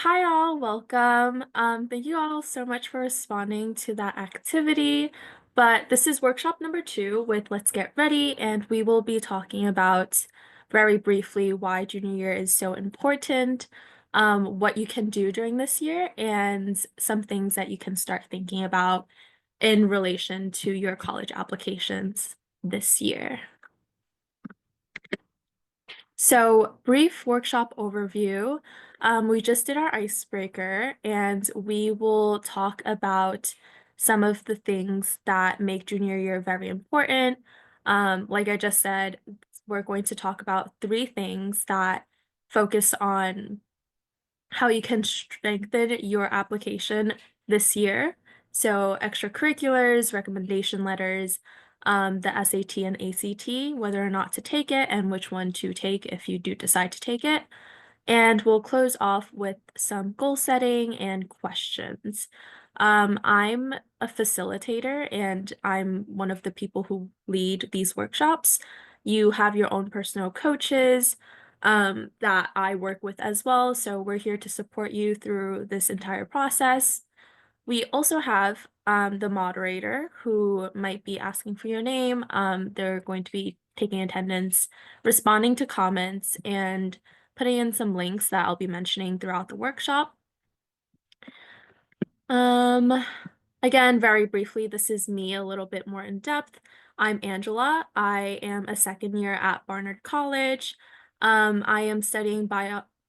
Hi all, welcome. Thank you all so much for responding to that activity. But this is workshop number 2 with Let's Get Ready, and we will be talking about very briefly why junior year is so important, what you can do during this year, and some things that you can start thinking about in relation to your college applications this year. So, brief workshop overview. We just did our icebreaker, and we will talk about some of the things that make junior year very important. Like I just said, we're going to talk about 3 things that focus on how you can strengthen your application this year. So extracurriculars, recommendation letters, the SAT and ACT, whether or not to take it, and which one to take if you do decide to take it. And we'll close off with some goal setting and questions. I'm a facilitator and I'm one of the people who lead these workshops. You have your own personal coaches that I work with as well. So we're here to support you through this entire process. We also have the moderator who might be asking for your name. They're going to be taking attendance, responding to comments, and putting in some links that I'll be mentioning throughout the workshop. Um, Again, very briefly, this is me a little bit more in depth. I'm Angela. I am a second year at Barnard College. I am studying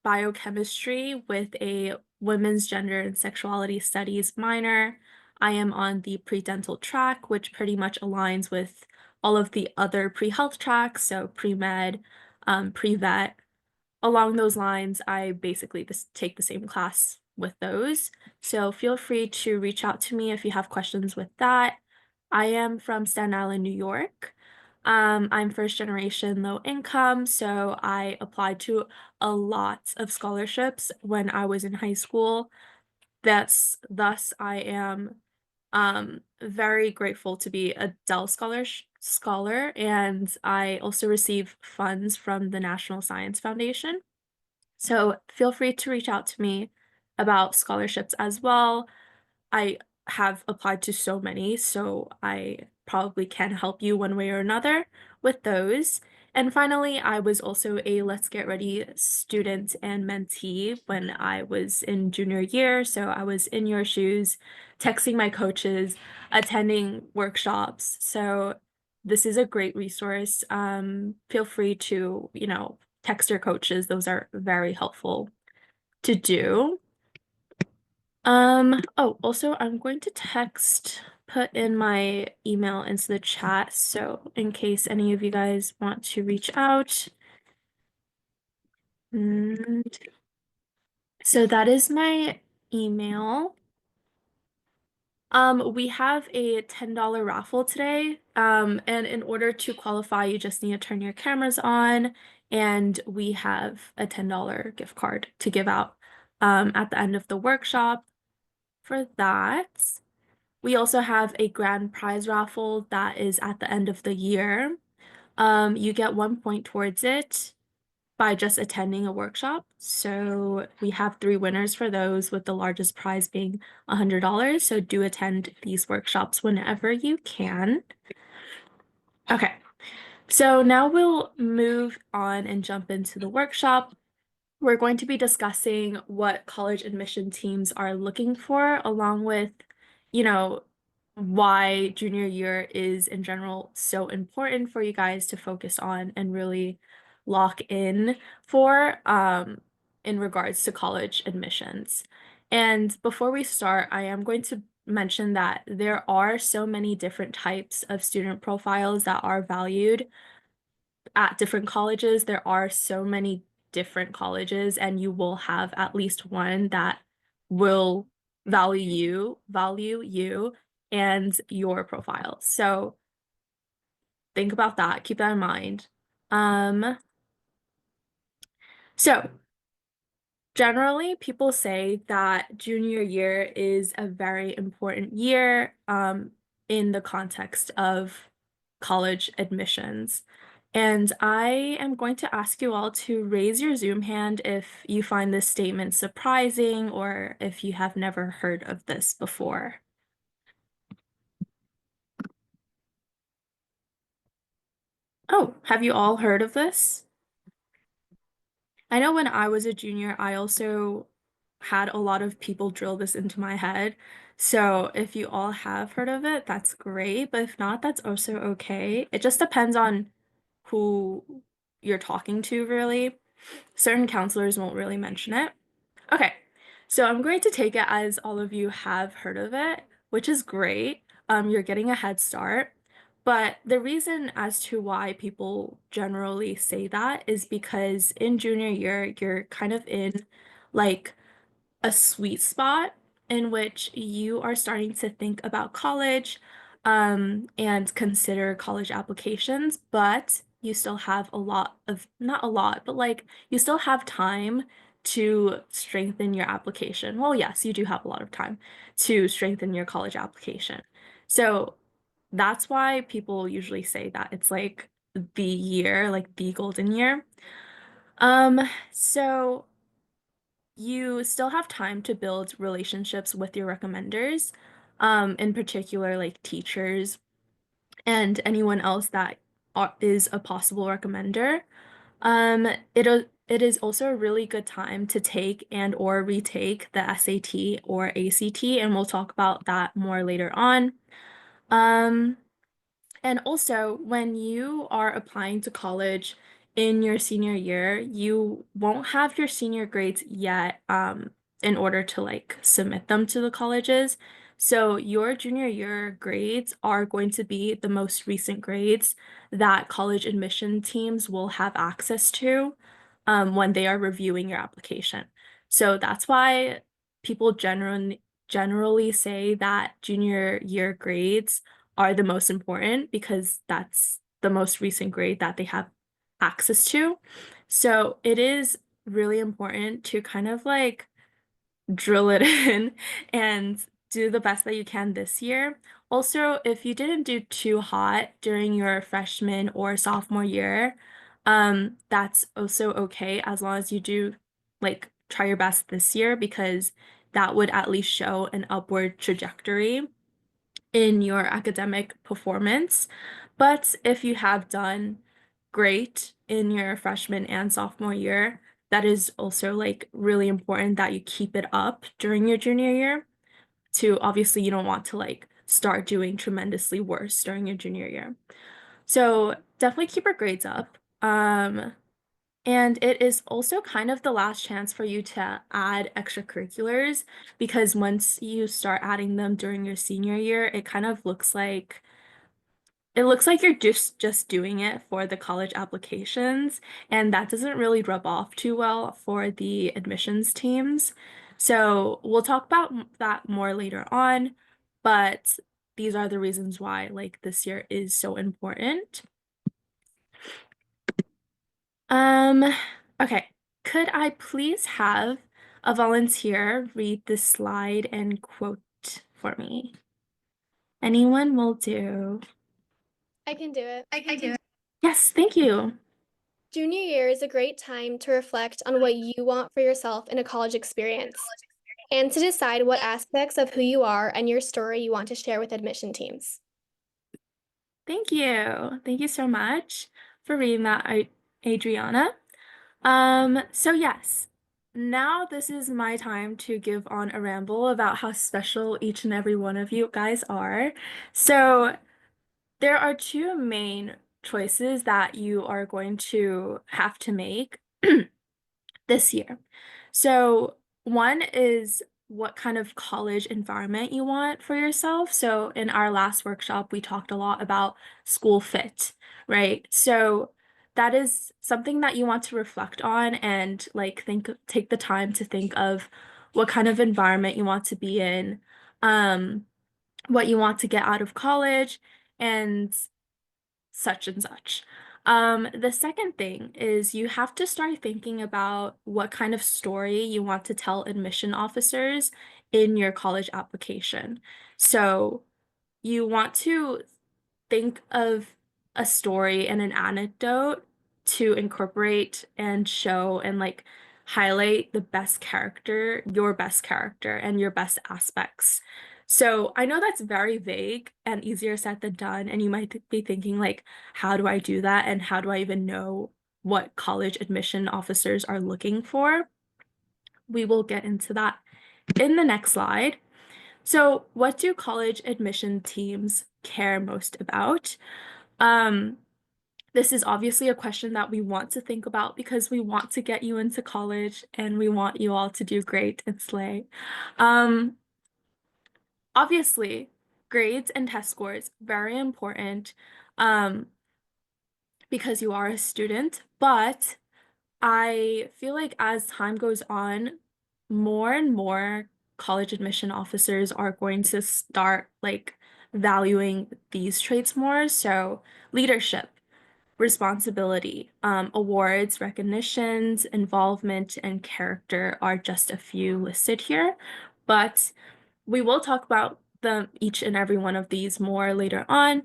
biochemistry with a women's gender and sexuality studies minor. I am on the pre-dental track, which pretty much aligns with all of the other pre-health tracks, so pre-med, pre-vet. Along those lines, I basically just take the same class with those. So feel free to reach out to me if you have questions with that. I am from Staten Island, New York. I'm first generation low income, so I applied to a lot of scholarships when I was in high school. Thus I am very grateful to be a Dell scholar, and I also receive funds from the National Science Foundation. So feel free to reach out to me about scholarships as well. I have applied to so many, so I probably can help you one way or another with those. And finally, I was also a Let's Get Ready student and mentee when I was in junior year. So I was in your shoes, texting my coaches, attending workshops. So this is a great resource. Feel free to, text your coaches. Those are very helpful to do. Oh, also, I'm going to put in my email into the chat, so in case any of you guys want to reach out. And so that is my email. We have a $10 raffle today. And in order to qualify, you just need to turn your cameras on, and we have a $10 gift card to give out at the end of the workshop for that. We also have a grand prize raffle that is at the end of the year. You get 1 point towards it by just attending a workshop. So we have 3 winners for those, with the largest prize being $100. So do attend these workshops whenever you can. Okay, so now we'll move on and jump into the workshop. We're going to be discussing what college admission teams are looking for, along with, you know, why junior year is in general so important for you guys to focus on and really lock in for in regards to college admissions. And before we start, I am going to mention that there are so many different types of student profiles that are valued at different colleges. There are so many different colleges, and you will have at least one that will value you and your profile. So think about that, keep that in mind. Um, so generally, people say that junior year is a very important year in the context of college admissions. And I am going to ask you all to raise your Zoom hand if you find this statement surprising or if you have never heard of this before. Oh, have you all heard of this? I know when I was a junior, I also had a lot of people drill this into my head. So if you all have heard of it, that's great. But if not, that's also okay. It just depends on who you're talking to, really. Certain counselors won't really mention it. Okay, so I'm going to take it as all of you have heard of it, which is great. You're getting a head start. But the reason as to why people generally say that is because in junior year, you're kind of in like a sweet spot in which you are starting to think about college, and consider college applications, but you still have a lot of, not a lot, but like you still have time to strengthen your application. Well, yes, you do have a lot of time to strengthen your college application. So that's why people usually say that it's like the year, like the golden year. So you still have time to build relationships with your recommenders, in particular, like teachers and anyone else that is a possible recommender. Um, it is also a really good time to take and or retake the SAT or ACT, and we'll talk about that more later on. Um, and also, when you are applying to college in your senior year, you won't have your senior grades yet, in order to like submit them to the colleges. So your junior year grades are going to be the most recent grades that college admission teams will have access to, when they are reviewing your application. So that's why people generally say that junior year grades are the most important because that's the most recent grade that they have access to. So it is really important to kind of like drill it in and do the best that you can this year. Also, if you didn't do too hot during your freshman or sophomore year, that's also okay as long as you do like try your best this year because that would at least show an upward trajectory in your academic performance. But if you have done great in your freshman and sophomore year, that is also like really important that you keep it up during your junior year. To obviously, you don't want to like start doing tremendously worse during your junior year. So definitely keep your grades up. And it is also kind of the last chance for you to add extracurriculars because once you start adding them during your senior year, it looks like you're just doing it for the college applications, and that doesn't really rub off too well for the admissions teams. So we'll talk about that more later on, but these are the reasons why like this year is so important. Um, okay. Could I please have a volunteer read this slide and quote for me? Anyone will do. I can do it. Yes, thank you. Junior year is a great time to reflect on what you want for yourself in a college experience and to decide what aspects of who you are and your story you want to share with admission teams. Thank you. Thank you so much for reading that, Adriana. So yes, now this is my time to give on a ramble about how special each and every one of you guys are. So there are two main choices that you are going to have to make this year. So one is what kind of college environment you want for yourself. So in our last workshop, we talked a lot about school fit, right? So that is something that you want to reflect on and like take the time to think of what kind of environment you want to be in, what you want to get out of college, and such and such. The second thing is you have to start thinking about what kind of story you want to tell admission officers in your college application. So you want to think of a story and an anecdote to incorporate and show and like highlight the best character, your best character, and your best aspects. So I know that's very vague and easier said than done, and you might be thinking like, how do I do that? And how do I even know what college admission officers are looking for? We will get into that in the next slide. So, what do college admission teams care most about? Um, this is obviously a question that we want to think about because we want to get you into college and we want you all to do great and slay. Um, obviously, grades and test scores, very important, um, because you are a student, but I feel like as time goes on, more and more college admission officers are going to start like valuing these traits more. So leadership, responsibility, awards, recognitions, involvement, and character are just a few listed here. But we will talk about them each and every one of these more later on.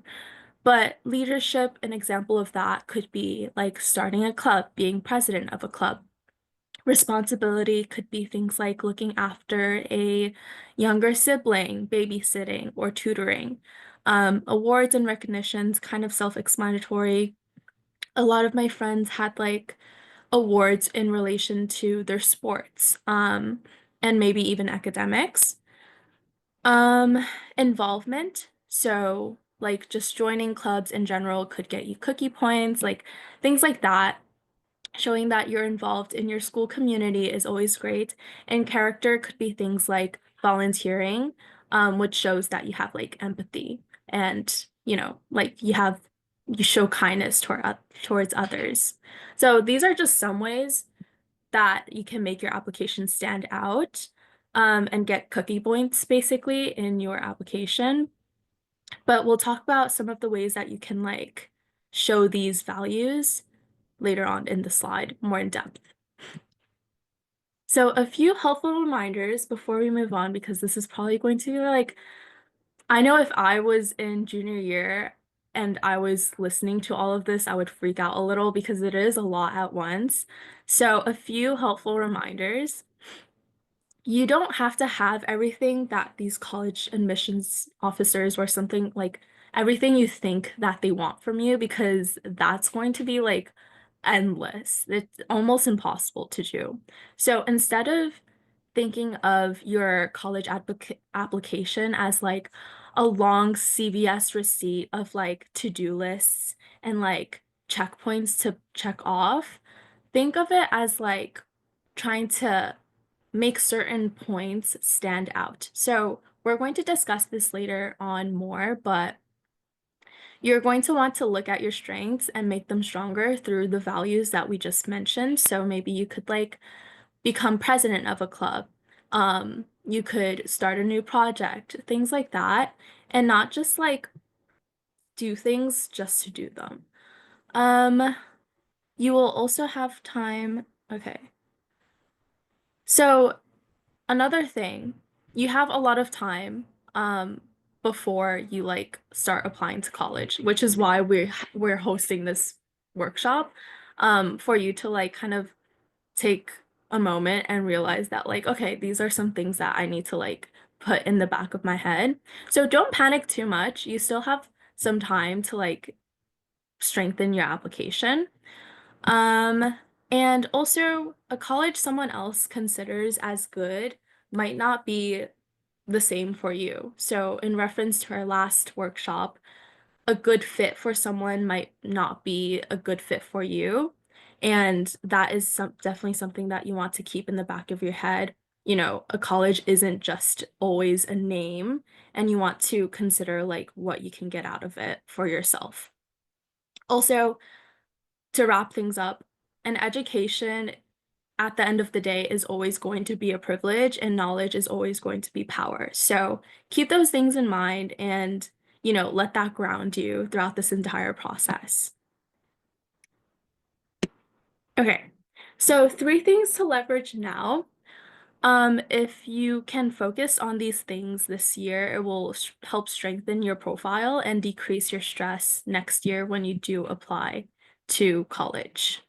But leadership, an example of that could be like starting a club, being president of a club. Responsibility could be things like looking after a younger sibling, babysitting, or tutoring. Awards and recognitions, kind of self-explanatory. A lot of my friends had like awards in relation to their sports, and maybe even academics. Um, involvement. So, like just joining clubs in general could get you cookie points, like things like that. Showing that you're involved in your school community is always great. And character could be things like volunteering, which shows that you have like empathy and, like you show kindness towards others. So these are just some ways that you can make your application stand out, and get cookie points basically in your application. But we'll talk about some of the ways that you can like show these values later on in the slide more in depth. So a few helpful reminders before we move on, because this is probably going to be like, I know if I was in junior year and I was listening to all of this, I would freak out a little because it is a lot at once. So a few helpful reminders. You don't have to have everything that these college admissions officers or something like everything you think that they want from you, because that's going to be like endless. It's almost impossible to do. So instead of thinking of your college application as like a long CVS receipt of like to-do lists and like checkpoints to check off, think of it as like trying to make certain points stand out. So we're going to discuss this later on more, but you're going to want to look at your strengths and make them stronger through the values that we just mentioned. So maybe you could like become president of a club. You could start a new project, things like that, and not just like do things just to do them. Um, you will also have time. Okay. So another thing, you have a lot of time before you like start applying to college, which is why we're hosting this workshop, for you to like kind of take a moment and realize that like, okay, these are some things that I need to like put in the back of my head. So don't panic too much. You still have some time to like strengthen your application. Um, and also a college someone else considers as good might not be the same for you. So in reference to our last workshop, a good fit for someone might not be a good fit for you. And that is definitely something that you want to keep in the back of your head. A college isn't just always a name, and you want to consider like what you can get out of it for yourself. Also, to wrap things up, an education at the end of the day is always going to be a privilege and knowledge is always going to be power. So keep those things in mind and, let that ground you throughout this entire process. Okay, so 3 things to leverage now. If you can focus on these things this year, it will help strengthen your profile and decrease your stress next year when you do apply to college.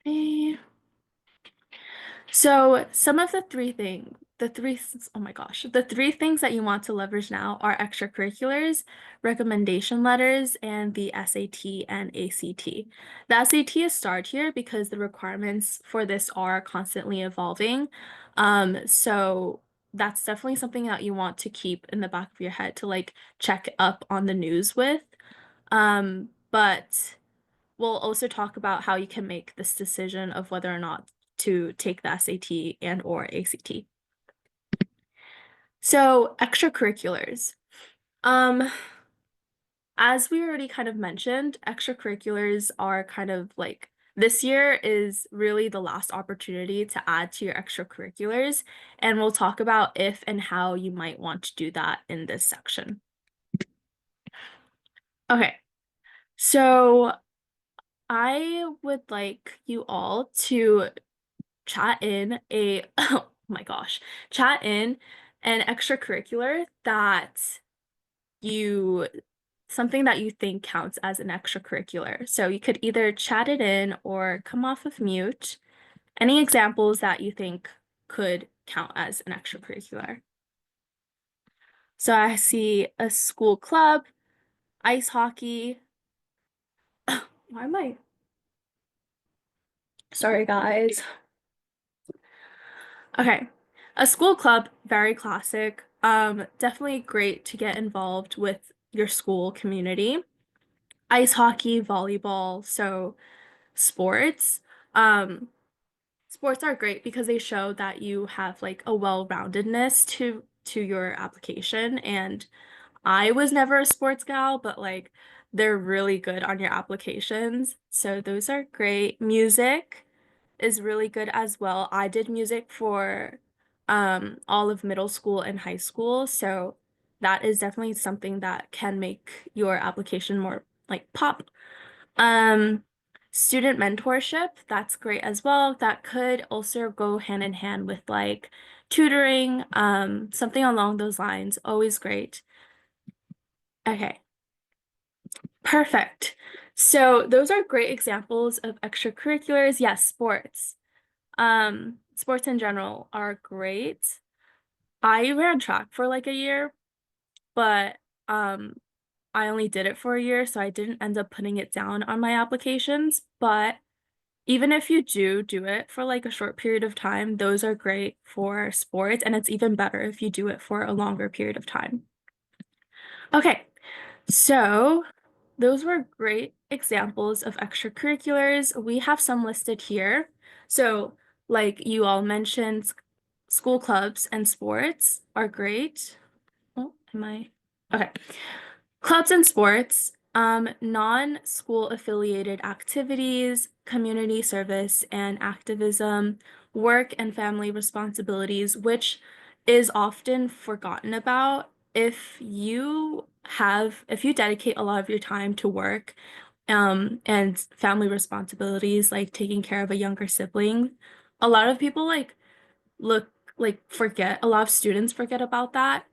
Okay. So some of oh my gosh, the three things that you want to leverage now are extracurriculars, recommendation letters, and the SAT and ACT. The SAT is starred here because the requirements for this are constantly evolving. So that's definitely something that you want to keep in the back of your head to like check up on the news with. But we'll also talk about how you can make this decision of whether or not to take the SAT and or ACT. So, extracurriculars. Um, as we already kind of mentioned, extracurriculars are kind of like this year is really the last opportunity to add to your extracurriculars, and we'll talk about if and how you might want to do that in this section. Okay, so I would like you all to chat in a oh my gosh, chat in an extracurricular that you something that you think counts as an extracurricular. So you could either chat it in or come off of mute. Any examples that you think could count as an extracurricular? So I see a school club, ice hockey. Why am I? Sorry, guys. Okay. A school club, very classic. Definitely great to get involved with your school community. Ice hockey, volleyball, so sports. Um, Sports are great because they show that you have like a well-roundedness to your application. And I was never a sports gal, but like they're really good on your applications. So those are great. Music is really good as well. I did music for all of middle school and high school, so that is definitely something that can make your application more like pop. Um, Student mentorship, that's great as well. That could also go hand in hand with like tutoring, something along those lines. Always great. Okay, perfect. So those are great examples of extracurriculars. Yes, sports. Sports in general are great. I ran track for like a year, but um, I only did it for a year, so I didn't end up putting it down on my applications. But even if you do it for like a short period of time, those are great for sports, and it's even better if you do it for a longer period of time. Okay, so those were great examples of extracurriculars. We have some listed here. So, like you all mentioned, school clubs and sports are great. Oh, am I? Okay. Clubs and sports, non-school affiliated activities, community service and activism, work and family responsibilities, which is often forgotten about. If you dedicate a lot of your time to work, and family responsibilities, like taking care of a younger sibling, a lot of people look forget, a lot of students forget about that.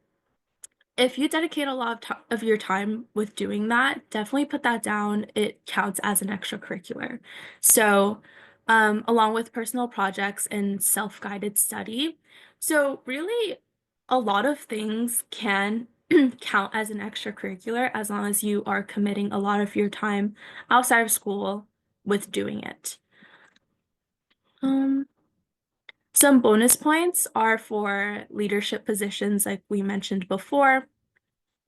If you dedicate a lot of your time with doing that, definitely put that down. It counts as an extracurricular. So, along with personal projects and self-guided study. So, really, a lot of things can count as an extracurricular as long as you are committing a lot of your time outside of school with doing it. Um, some bonus points are for leadership positions, like we mentioned before,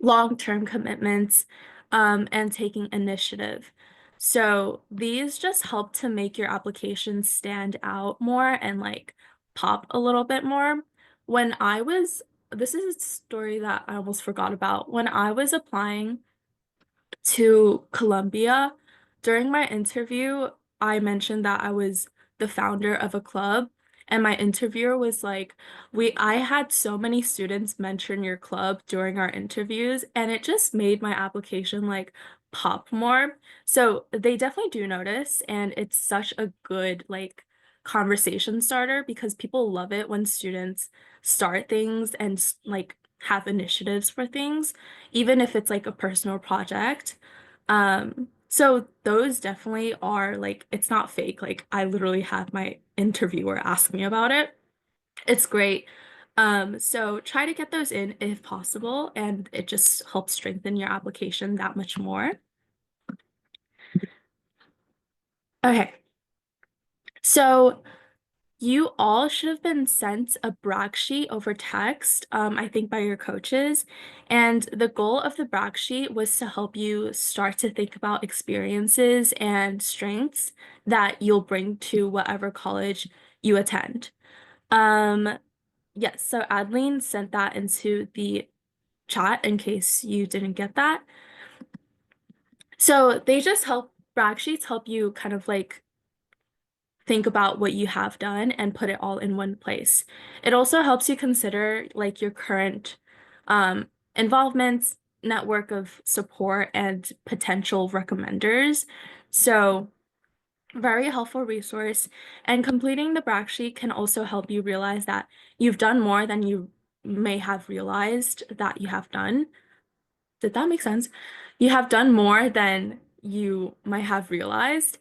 long-term commitments, and taking initiative. So these just help to make your application stand out more and like pop a little bit more. When I was, this is a story that I almost forgot about. When I was applying to Columbia, during my interview, I mentioned that I was the founder of a club, and my interviewer was like, I had so many students mention your club during our interviews, and it just made my application like pop more. So they definitely do notice, and it's such a good like conversation starter because people love it when students start things and like have initiatives for things, even if it's like a personal project. So those definitely are like it's not fake. Like I literally had my interviewer ask me about it. It's great. So try to get those in if possible, and it just helps strengthen your application that much more. Okay, so you all should have been sent a brag sheet over text, I think by your coaches. And the goal of the brag sheet was to help you start to think about experiences and strengths that you'll bring to whatever college you attend. Um, yes, so Adeline sent that into the chat in case you didn't get that. So they just help, brag sheets help you kind of like think about what you have done and put it all in one place. It also helps you consider like your current involvements, network of support, and potential recommenders. So, very helpful resource. And completing the brag sheet can also help you realize that you've done more than you may have realized that you have done. Did that make sense? You have done more than you might have realized,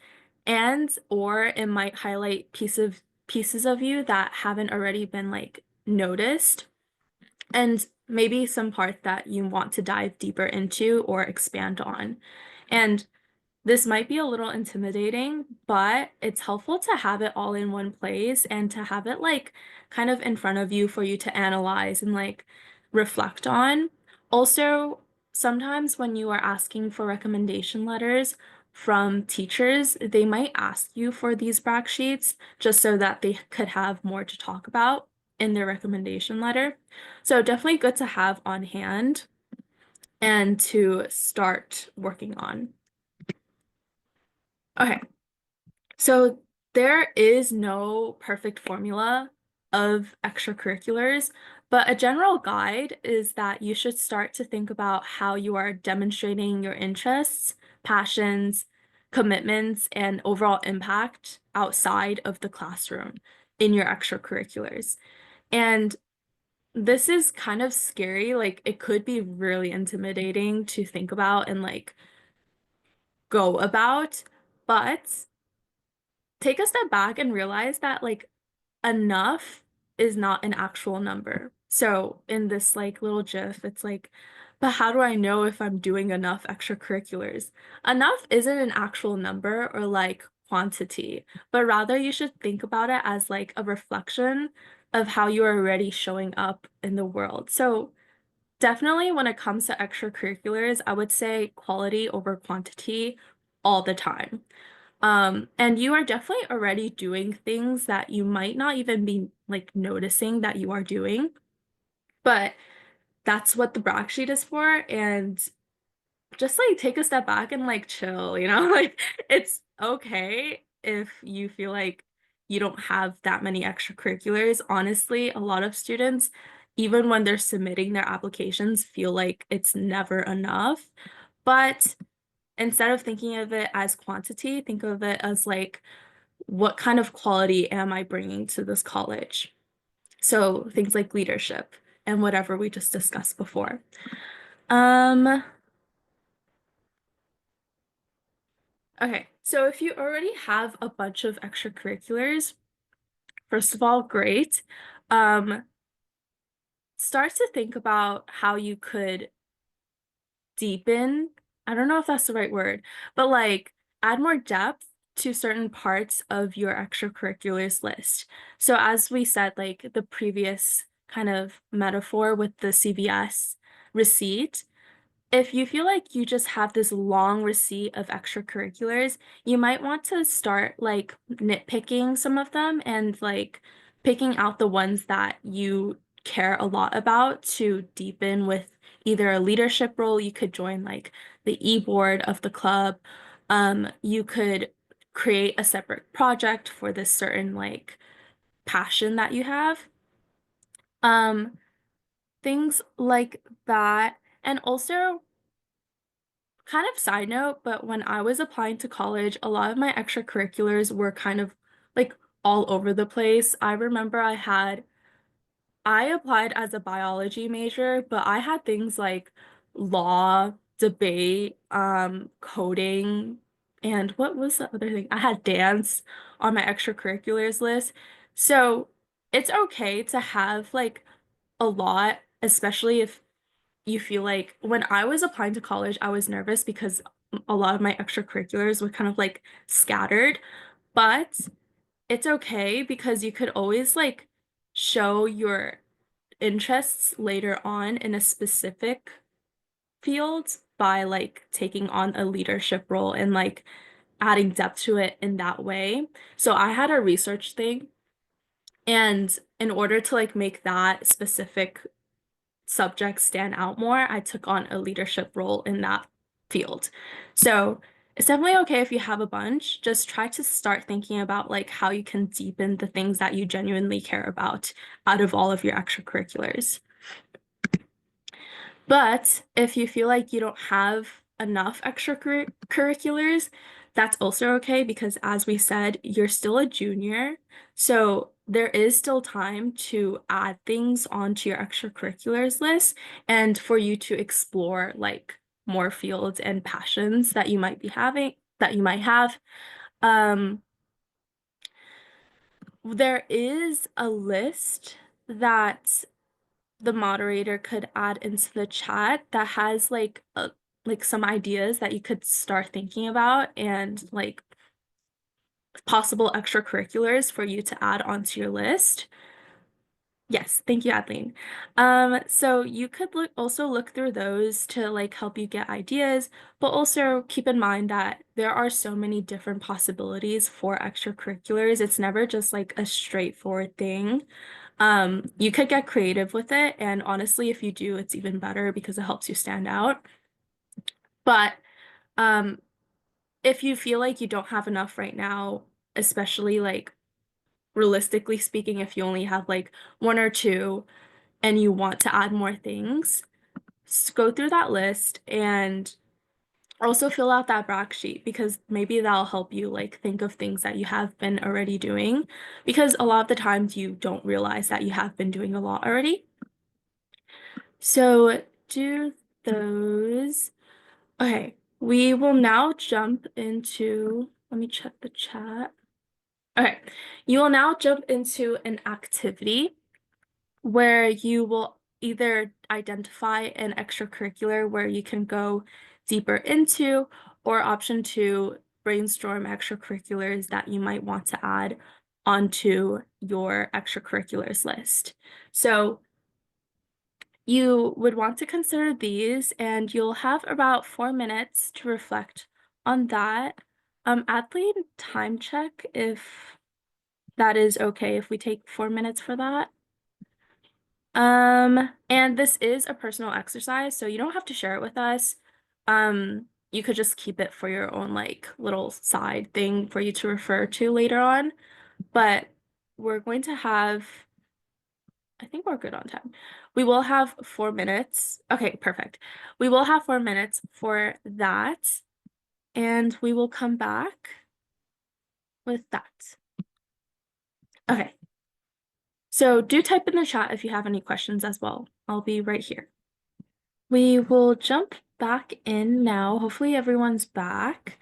and or it might highlight pieces of you that haven't already been like noticed, and maybe some parts that you want to dive deeper into or expand on. And this might be a little intimidating, but it's helpful to have it all in one place and to have it like kind of in front of you for you to analyze and like reflect on. Also, sometimes when you are asking for recommendation letters from teachers, they might ask you for these brag sheets just so that they could have more to talk about in their recommendation letter. So definitely good to have on hand and to start working on. Okay. So there is no perfect formula of extracurriculars, but a general guide is that you should start to think about how you are demonstrating your interests, passions, commitments, and overall impact outside of the classroom in your extracurriculars. And this is kind of scary. Like it could be really intimidating to think about and like go about, but take a step back and realize that like enough is not an actual number. So in this like little GIF, it's like, but how do I know if I'm doing enough extracurriculars? Enough isn't an actual number or like quantity, but rather you should think about it as like a reflection of how you are already showing up in the world. So definitely when it comes to extracurriculars, I would say quality over quantity all the time. And you are definitely already doing things that you might not even be like noticing that you are doing, but that's what the brag sheet is for. And just like take a step back and like chill, you know, like it's okay if you feel like you don't have that many extracurriculars. Honestly, a lot of students, even when they're submitting their applications, feel like it's never enough. But instead of thinking of it as quantity, think of it as like what kind of quality am I bringing to this college? So things like leadership and whatever we just discussed before. Um, okay, so if you already have a bunch of extracurriculars, first of all, great. Um, start to think about how you could deepen, I don't know if that's the right word, but like add more depth to certain parts of your extracurriculars list. So as we said, like the previous kind of metaphor with the CVS receipt, if you feel like you just have this long receipt of extracurriculars, you might want to start like nitpicking some of them and like picking out the ones that you care a lot about to deepen with either a leadership role. You could join like the e-board of the club. You could create a separate project for this certain like passion that you have. Um, things like that. And also kind of side note, but when I was applying to college, a lot of my extracurriculars were kind of like all over the place. I remember I applied as a biology major, but I had things like law, debate, coding, and what was the other thing? I had dance on my extracurriculars list. So it's okay to have like a lot, especially if you feel like when I was applying to college, I was nervous because a lot of my extracurriculars were kind of like scattered, but it's okay because you could always like show your interests later on in a specific field by like taking on a leadership role and like adding depth to it in that way. So I had a research thing, and in order to like make that specific subject stand out more, I took on a leadership role in that field. So it's definitely okay if you have a bunch. Just try to start thinking about like how you can deepen the things that you genuinely care about out of all of your extracurriculars. But if you feel like you don't have enough extracurriculars, that's also okay because, as we said, you're still a junior. So there is still time to add things onto your extracurriculars list and for you to explore like more fields and passions that you might be having, that you might have. Um, there is a list that the moderator could add into the chat that has like some ideas that you could start thinking about and like possible extracurriculars for you to add onto your list. Yes, thank you, Adeline. So you could also look through those to like help you get ideas, but also keep in mind that there are so many different possibilities for extracurriculars. It's never just like a straightforward thing. You could get creative with it, and honestly, if you do, it's even better because it helps you stand out. But um, if you feel like you don't have enough right now, especially like realistically speaking, if you only have like one or two and you want to add more things, go through that list and also fill out that brag sheet because maybe that'll help you like think of things that you have been already doing because a lot of the times you don't realize that you have been doing a lot already. So do those. Okay, we will now jump into, let me check the chat. Okay, you will now jump into an activity where you will either identify an extracurricular where you can go deeper into, or option two, brainstorm extracurriculars that you might want to add onto your extracurriculars list. So you would want to consider these, and you'll have about 4 minutes to reflect on that. Adeline, time check if that is okay if we take 4 minutes for that. And this is a personal exercise, so you don't have to share it with us. You could just keep it for your own like little side thing for you to refer to later on. But we're going to have, I think we're good on time. We will have 4 minutes. Okay, perfect. We will have 4 minutes for that, and we will come back with that. Okay. So do type in the chat if you have any questions as well. I'll be right here. We will jump back in now. Hopefully everyone's back,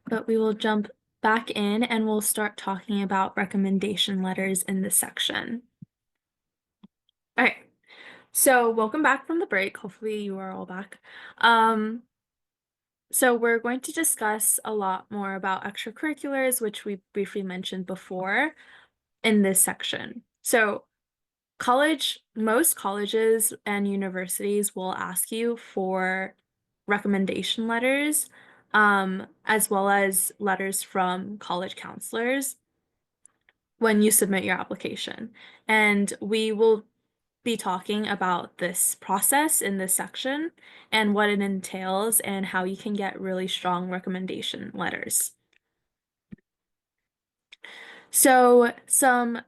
but we will jump back in and we'll start talking about recommendation letters in this section. All right. So welcome back from the break. Hopefully you are all back. So we're going to discuss a lot more about extracurriculars, which we briefly mentioned before in this section. So most colleges and universities will ask you for recommendation letters, as well as letters from college counselors when you submit your application. And we will be talking about this process in this section and what it entails and how you can get really strong recommendation letters. So some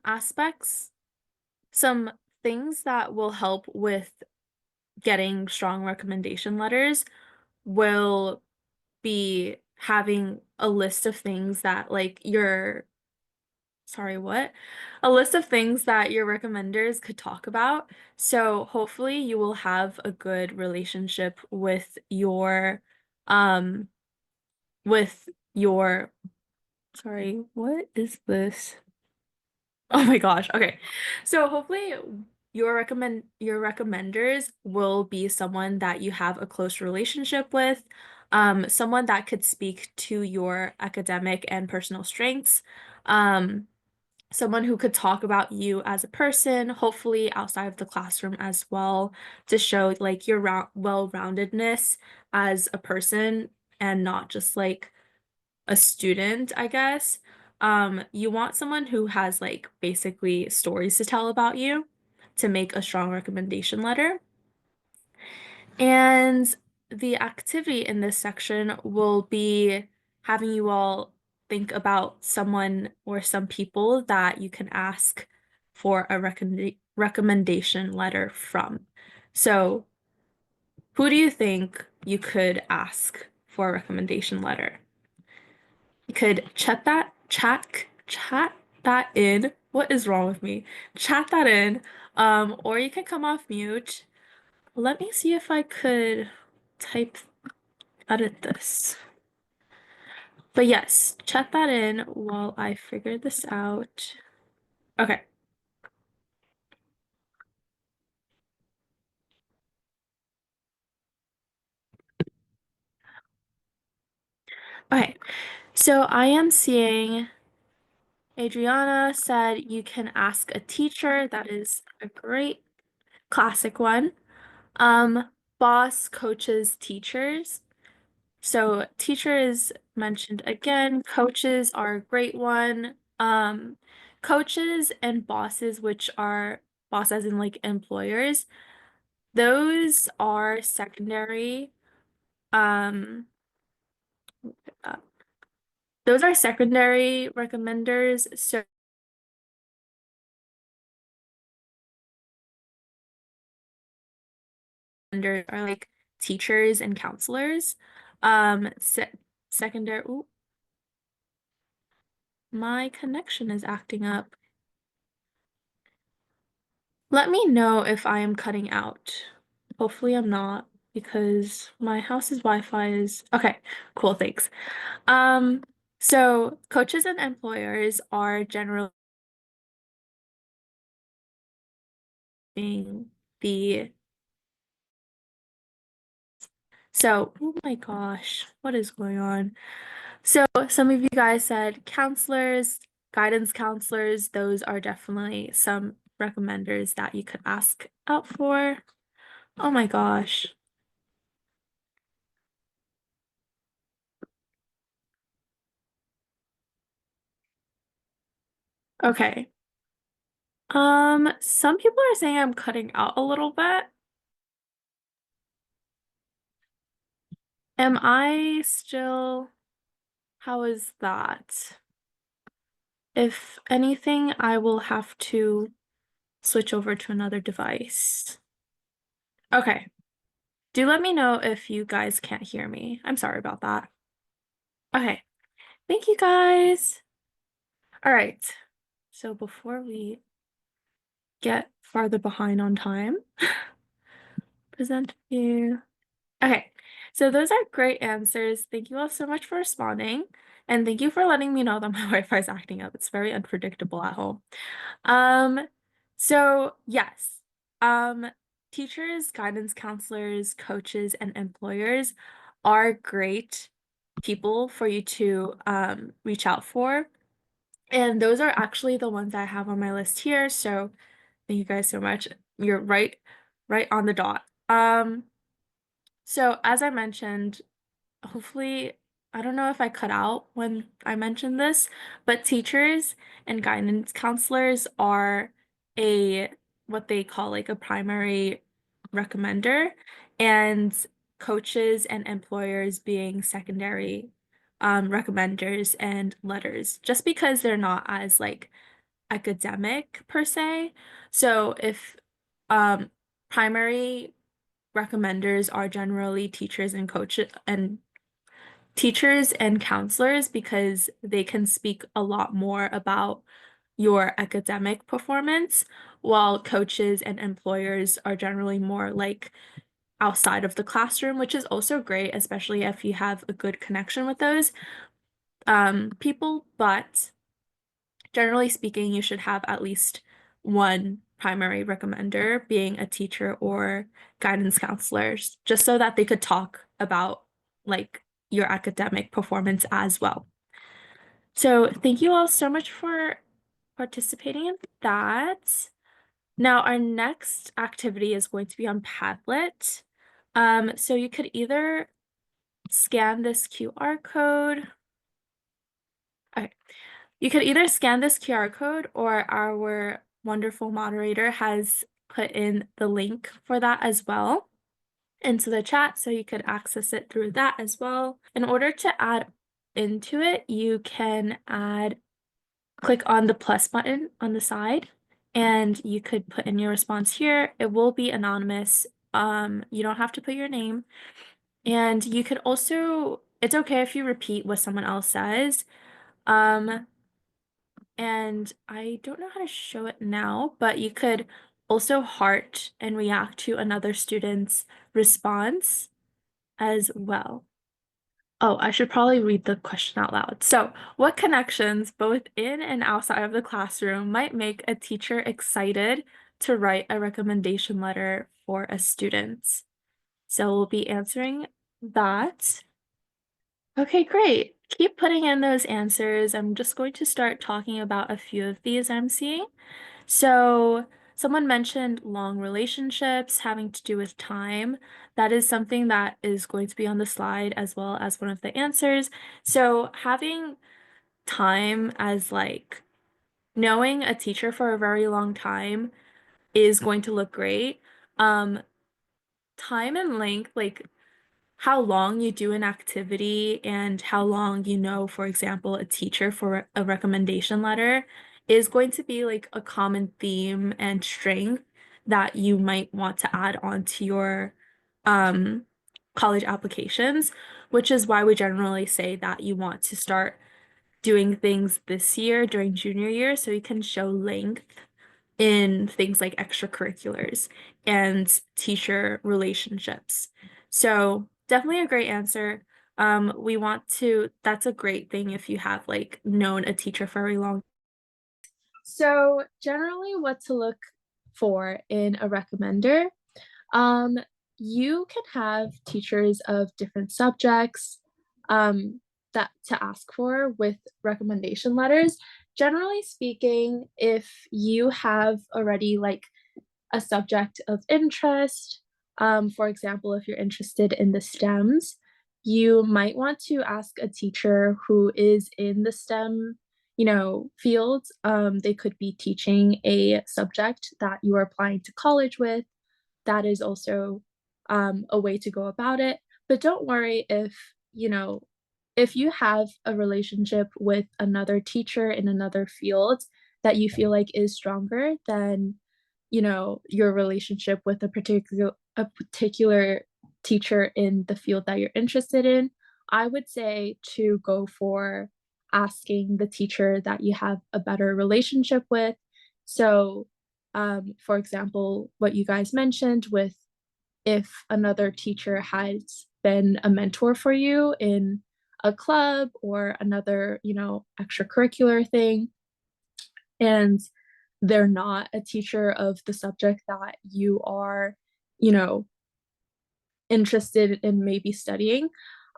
things that will help with getting strong recommendation letters will be having a list of things that like your sorry, what? A list of things that your recommenders could talk about. So hopefully you will have a good relationship um with your sorry, what is this? Oh my gosh. Okay. So hopefully your recommenders will be someone that you have a close relationship with, someone that could speak to your academic and personal strengths, um, someone who could talk about you as a person, hopefully outside of the classroom as well, to show like your well-roundedness as a person and not just like a student, I guess. You want someone who has like basically stories to tell about you to make a strong recommendation letter. And the activity in this section will be having you all think about someone or some people that you can ask for a recommendation letter from. So, who do you think you could ask for a recommendation letter? You could chat that in. What is wrong with me? Chat that in. Or you can come off mute. Let me see if I could type edit this. But yes, chat that in while I figure this out. Okay. Okay. So I am seeing Adriana said you can ask a teacher. That is a great classic one. Boss, coaches, teachers. So teacher is mentioned again. Coaches are a great one. Coaches and bosses, which are boss as in like employers, those are secondary. Um, uh, those are secondary recommenders. So recommenders are like teachers and counselors. Secondary. Ooh, my connection is acting up. Let me know if I am cutting out. Hopefully I'm not because my house's Wi-Fi is okay, cool, thanks. Um, so coaches and employers are generally the oh my gosh, what is going on? So some of you guys said counselors, guidance counselors, those are definitely some recommenders that you could ask out for. Oh my gosh. Okay. Some people are saying I'm cutting out a little bit. Am I still, how is that? If anything, I will have to switch over to another device. Okay. Do let me know if you guys can't hear me. I'm sorry about that. Okay. Thank you guys. All right. So before we get farther behind on time, present view. Okay, so those are great answers. Thank you all so much for responding. And thank you for letting me know that my Wi-Fi is acting up. It's very unpredictable at home. Um, so yes, um, teachers, guidance counselors, coaches, and employers are great people for you to reach out for. And those are actually the ones I have on my list here. So thank you guys so much. You're right on the dot. So as I mentioned, hopefully, I don't know if I cut out when I mentioned this, but teachers and guidance counselors are a what they call like a primary recommender, and coaches and employers being secondary recommenders and letters, just because they're not as like academic per se. So if um primary recommenders are generally teachers and coaches and teachers and counselors because they can speak a lot more about your academic performance, while coaches and employers are generally more like outside of the classroom, which is also great, especially if you have a good connection with those people. But generally speaking, you should have at least one primary recommender, being a teacher or guidance counselors, just so that they could talk about like your academic performance as well. So thank you all so much for participating in that. Now, our next activity is going to be on Padlet. So you could either scan this QR code. Okay. You could either scan this QR code or our wonderful moderator has put in the link for that as well into the chat, so you could access it through that as well. In order to add into it, you can click on the plus button on the side, and you could put in your response here. It will be anonymous. You don't have to put your name. And you could also, it's okay if you repeat what someone else says. Um, and I don't know how to show it now, but you could also heart and react to another student's response as well. Oh, I should probably read the question out loud. So, what connections, both in and outside of the classroom, might make a teacher excited to write a recommendation letter for a student? So, we'll be answering that. Okay, great. Keep putting in those answers. I'm just going to start talking about a few of these I'm seeing. So, someone mentioned long relationships having to do with time. That is something that is going to be on the slide as well as one of the answers. So, having time as like knowing a teacher for a very long time is going to look great. Um, Time and length, like how long you do an activity and how long you know, for example, a teacher for a recommendation letter is going to be like a common theme and strength that you might want to add on to your um, college applications, which is why we generally say that you want to start doing things this year during junior year so you can show length in things like extracurriculars and teacher relationships. So definitely a great answer. We want to, that's a great thing if you have like known a teacher for a very long. So generally what to look for in a recommender. Um, you can have teachers of different subjects that to ask for with recommendation letters. Generally speaking, if you have already like a subject of interest, for example, if you're interested in the STEMs, you might want to ask a teacher who is in the STEM, field. They could be teaching a subject that you are applying to college with. That is also a way to go about it. But don't worry if you have a relationship with another teacher in another field that you feel like is stronger than, your relationship with a particular teacher in the field that you're interested in, I would say to go for asking the teacher that you have a better relationship with. So, for example, what you guys mentioned with if another teacher has been a mentor for you in a club or another, extracurricular thing, and they're not a teacher of the subject that you are, you know, interested in maybe studying,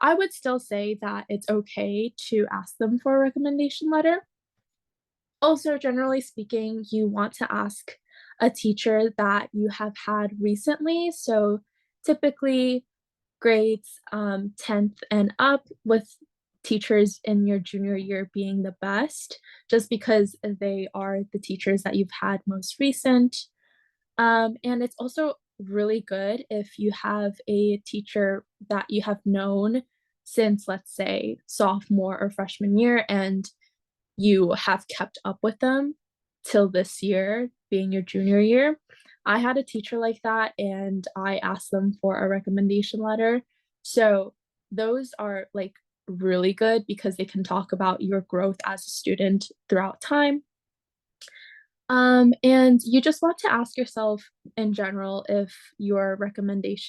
I would still say that it's okay to ask them for a recommendation letter. Also, generally speaking, you want to ask a teacher that you have had recently. So typically grades 10th and up, with teachers in your junior year being the best, just because they are the teachers that you've had most recent. And it's also really good if you have a teacher that you have known since, let's say, sophomore or freshman year, and you have kept up with them till this year, being your junior year. I had a teacher like that, and I asked them for a recommendation letter. So those are like really good because they can talk about your growth as a student throughout time. And you just want to ask yourself in general if your recommender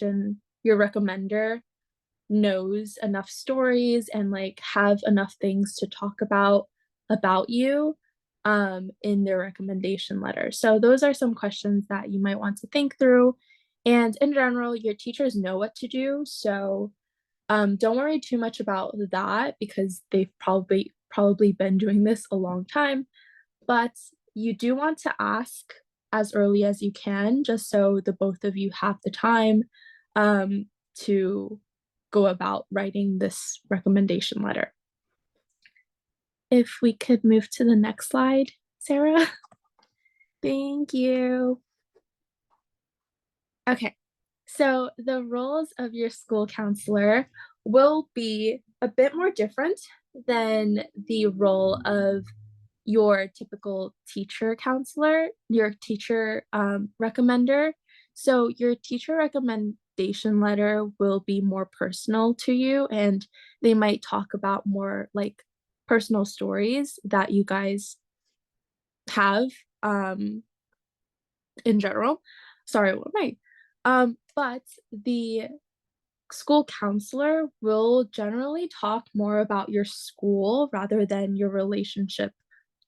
knows enough stories and like have enough things to talk about you in their recommendation letter. So those are some questions that you might want to think through. And in general, your teachers know what to do. So don't worry too much about that because they've probably been doing this a long time. But you do want to ask as early as you can, just so the both of you have the time to go about writing this recommendation letter. If we could move to the next slide, Sarah. Thank you. Okay, so the roles of your school counselor will be a bit more different than the role of your typical teacher counselor, your teacher recommender. So your teacher recommendation letter will be more personal to you, and they might talk about more like personal stories that you guys have in general. Sorry, what am I? But the school counselor will generally talk more about your school rather than your relationship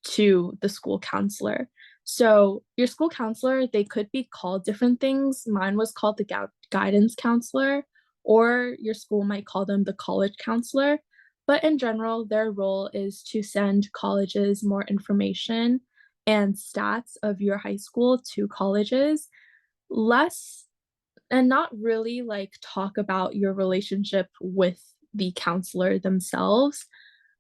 to the school counselor. So your school counselor, they could be called different things. Mine was called the guidance counselor, or your school might call them the college counselor. But in general, their role is to send colleges more information and stats of your high school to colleges, less and not really like talk about your relationship with the counselor themselves.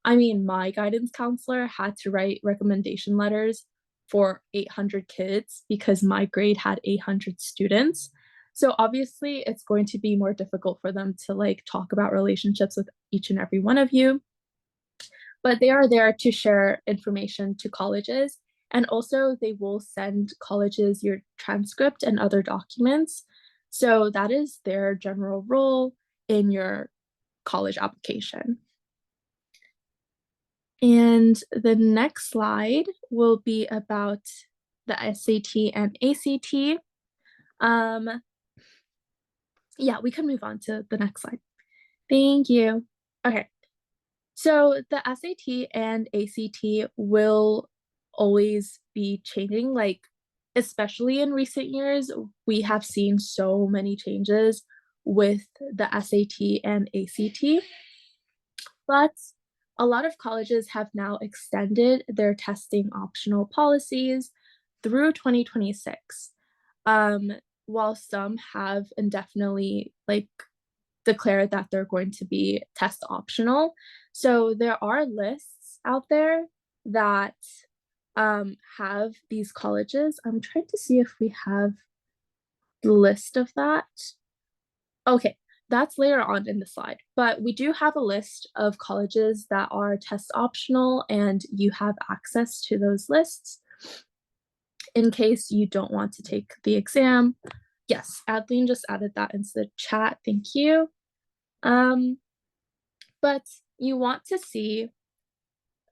I mean, my guidance counselor had to write recommendation letters for 800 kids because my grade had 800 students. So obviously, it's going to be more difficult for them to like talk about relationships with each and every one of you. But they are there to share information to colleges. And also, they will send colleges your transcript and other documents. So that is their general role in your college application. And the next slide will be about the SAT and ACT. Um, yeah, we can move on to the next slide. Thank you. Okay, so the SAT and ACT will always be changing, like, especially in recent years, we have seen so many changes with the SAT and ACT. But a lot of colleges have now extended their testing optional policies through 2026. Um, while some have indefinitely like declared that they're going to be test optional. So there are lists out there that have these colleges. I'm trying to see if we have the list of that. Okay, that's later on in the slide, but we do have a list of colleges that are test optional, and you have access to those lists in case you don't want to take the exam. Yes, Adeline just added that into the chat. Thank you. But you want to see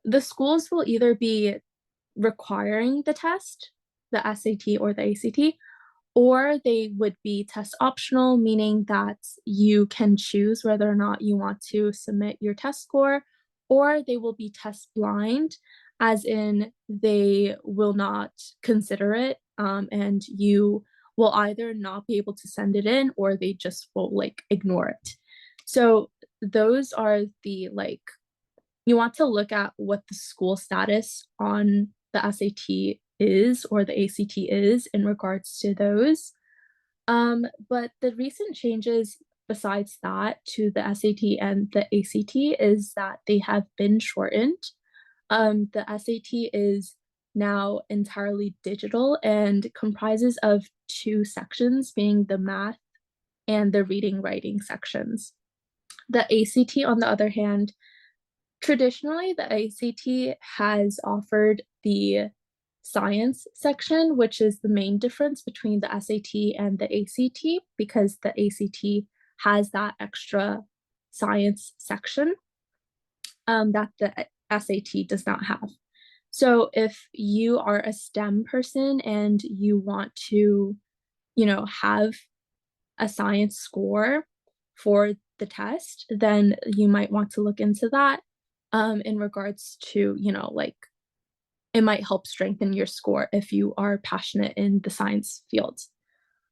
the schools will either be requiring the test, the SAT or the ACT, or they would be test optional, meaning that you can choose whether or not you want to submit your test score, or they will be test blind, as in they will not consider it, and you will either not be able to send it in or they just will like ignore it. So those are the like, you want to look at what the school status on the SAT is or the ACT is in regards to those. But the recent changes besides that to the SAT and the ACT is that they have been shortened. The SAT is now entirely digital and comprises of two sections, being the math and the reading writing sections. The ACT, on the other hand, traditionally, the ACT has offered the science section, which is the main difference between the SAT and the ACT, because the ACT has that extra science section. that the SAT does not have. So if you are a STEM person and you want to, have a science score for the test, then you might want to look into that in regards to, like it might help strengthen your score if you are passionate in the science field.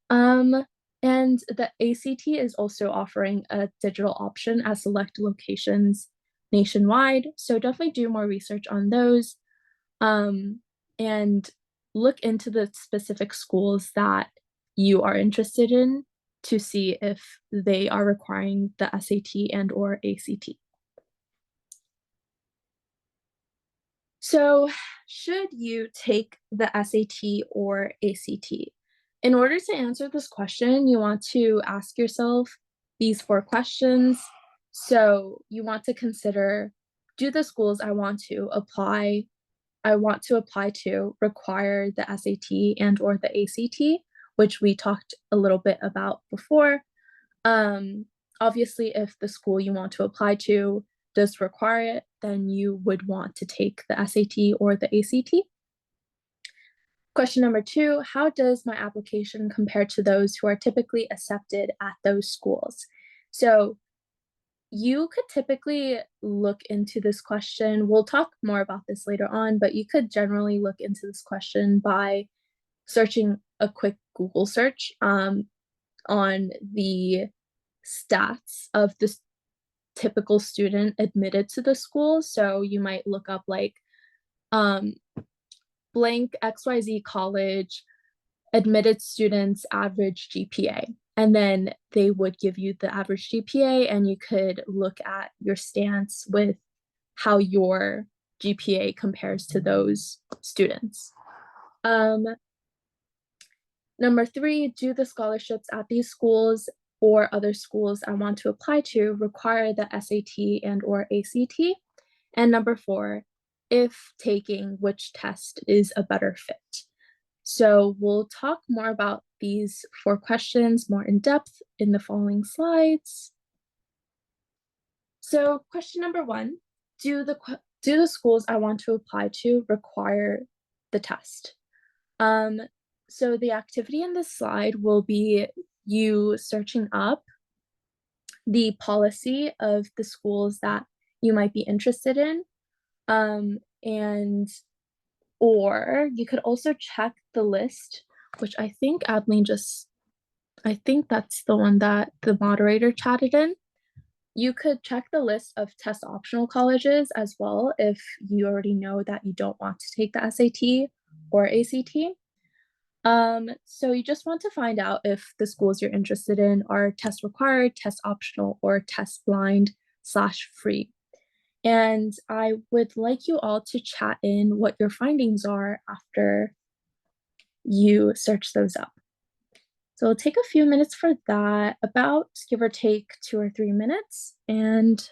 Um, and the ACT is also offering a digital option at select locations nationwide. So definitely do more research on those and look into the specific schools that you are interested in to see if they are requiring the SAT and or ACT. So, should you take the SAT or ACT? In order to answer this question, you want to ask yourself these four questions. So, you want to consider, do the schools I want to apply to require the SAT and or the ACT, which we talked a little bit about before. Um, Obviously, if the school you want to apply to does require it, then you would want to take the SAT or the ACT. Question number two, how does my application compare to those who are typically accepted at those schools? So you could typically look into this question. We'll talk more about this later on, but you could generally look into this question by searching a quick Google search on the stats of the typical student admitted to the school. So you might look up like um, blank XYZ college admitted students average GPA. And then they would give you the average GPA, and you could look at your stance with how your GPA compares to those students. Number three, do the scholarships at these schools or other schools I want to apply to require the SAT and or ACT? And number four, if taking, which test is a better fit? So we'll talk more about these four questions more in depth in the following slides. So question number one, do the schools I want to apply to require the test? Um, so the activity in this slide will be you searching up the policy of the schools that you might be interested in. And or you could also check the list, which I think I think that's the one that the moderator chatted in. You could check the list of test optional colleges as well if you already know that you don't want to take the SAT or ACT. So you just want to find out if the schools you're interested in are test required, test optional, or test blind/free. And I would like you all to chat in what your findings are after you search those up. So it'll take a few minutes for that, about give or take 2 or 3 minutes, and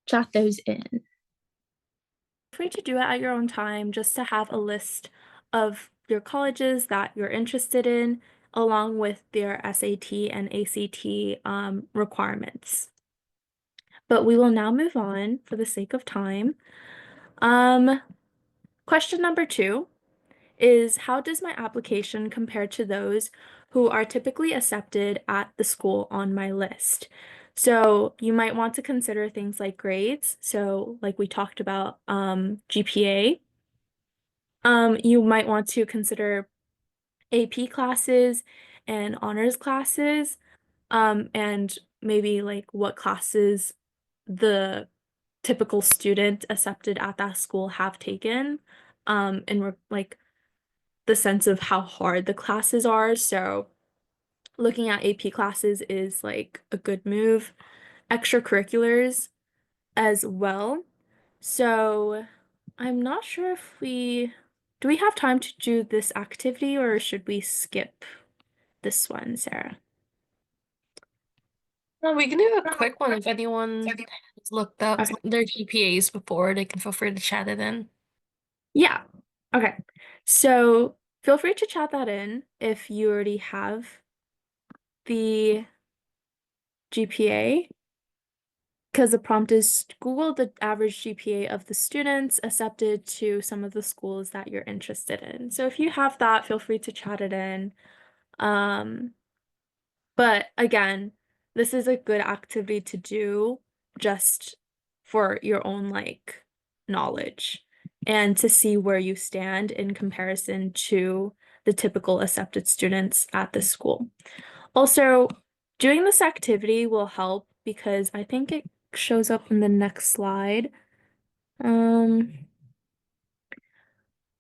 chat those in. Feel free to do it at your own time, just to have a list of your colleges that you're interested in, along with their SAT and ACT requirements. But we will now move on for the sake of time. Question number two is, how does my application compare to those who are typically accepted at the school on my list? So you might want to consider things like grades. So like we talked about GPA. You might want to consider AP classes and honors classes, and maybe like what classes the typical student accepted at that school have taken, and like the sense of how hard the classes are. So looking at AP classes is like a good move. Extracurriculars as well. So I'm not sure if do we have time to do this activity, or should we skip this one, Sarah? Well, we can do a quick one if anyone has looked up Okay. their GPAs before, they can feel free to chat it in. Yeah. Okay. So feel free to chat that in if you already have the GPA. because the prompt is Google the average GPA of the students accepted to some of the schools that you're interested in. So if you have that, feel free to chat it in. Um, but again, this is a good activity to do just for your own like knowledge and to see where you stand in comparison to the typical accepted students at the school. Also, doing this activity will help because I think it shows up in the next slide. Um,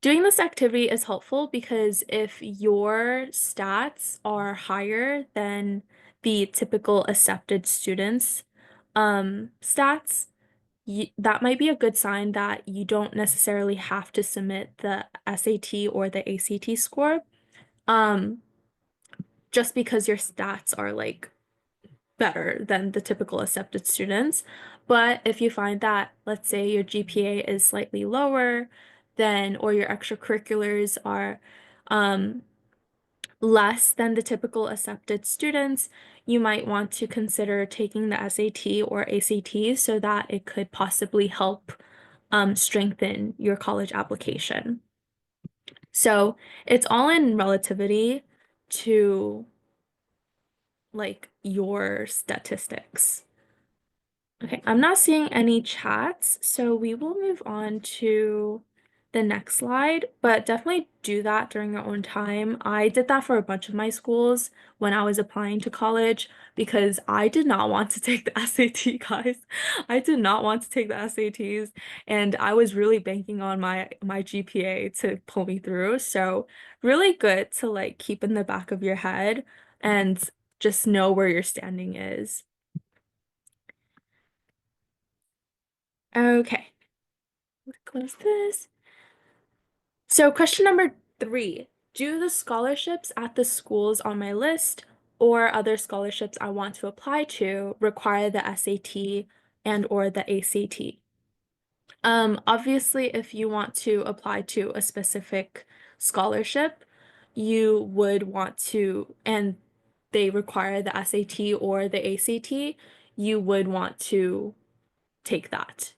Doing this activity is helpful because if your stats are higher than the typical accepted students' stats, that might be a good sign that you don't necessarily have to submit the SAT or the ACT score, um, just because your stats are like better than the typical accepted students. But if you find that, let's say your GPA is slightly lower than, or your extracurriculars are less than the typical accepted students, you might want to consider taking the SAT or ACT so that it could possibly help strengthen your college application. So it's all in relativity to like your statistics. Okay, I'm not seeing any chats, so we will move on to the next slide, but definitely do that during your own time. I did that for a bunch of my schools when I was applying to college because I did not want to take the SAT, guys. I did not want to take the SATs, and I was really banking on my GPA to pull me through. So really good to like keep in the back of your head and just know where your standing is. Okay. Close this. So question number 3, do the scholarships at the schools on my list or other scholarships I want to apply to require the SAT and or the ACT? Obviously, if you want to apply to a specific scholarship, you would want to, and they require the SAT or the ACT, you would want to take that,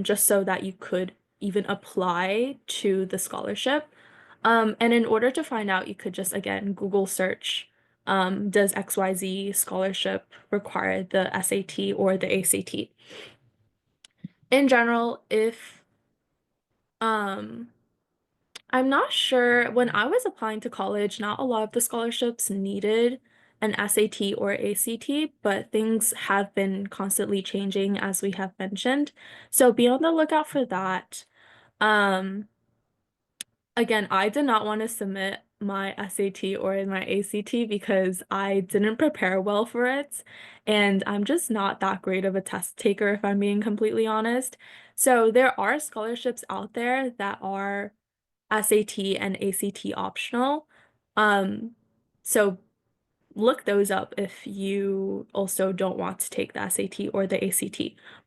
just so that you could even apply to the scholarship. And in order to find out, you could just, again, Google search, does XYZ scholarship require the SAT or the ACT? In general, if, um, I'm not sure, when I was applying to college, not a lot of the scholarships needed an SAT or ACT, but things have been constantly changing as we have mentioned. So be on the lookout for that. Um, Again, I did not want to submit my SAT or my ACT because I didn't prepare well for it, and I'm just not that great of a test taker if I'm being completely honest. So there are scholarships out there that are SAT and ACT optional. Um, so look those up if you also don't want to take the SAT or the ACT.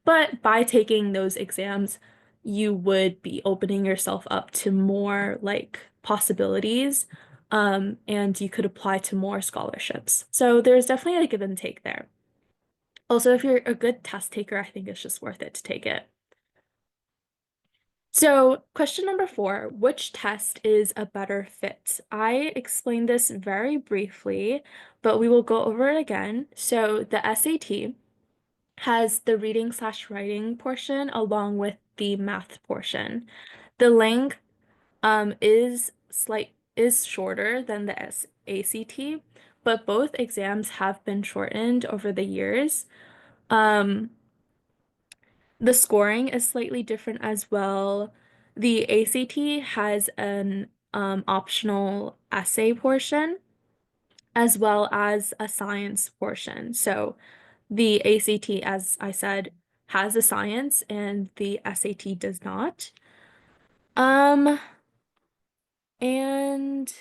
But by taking those exams, you would be opening yourself up to more like possibilities, and you could apply to more scholarships. So there's definitely a give and take there. Also, if you're a good test taker, I think it's just worth it to take it. So, question number 4, which test is a better fit? I explained this very briefly, but we will go over it again. So, the SAT has the reading/writing portion along with the math portion. The length is shorter than the ACT, but both exams have been shortened over the years. Um, the scoring is slightly different as well. The ACT has an optional essay portion as well as a science portion. So the ACT, as I said, has a science and the SAT does not. Um, and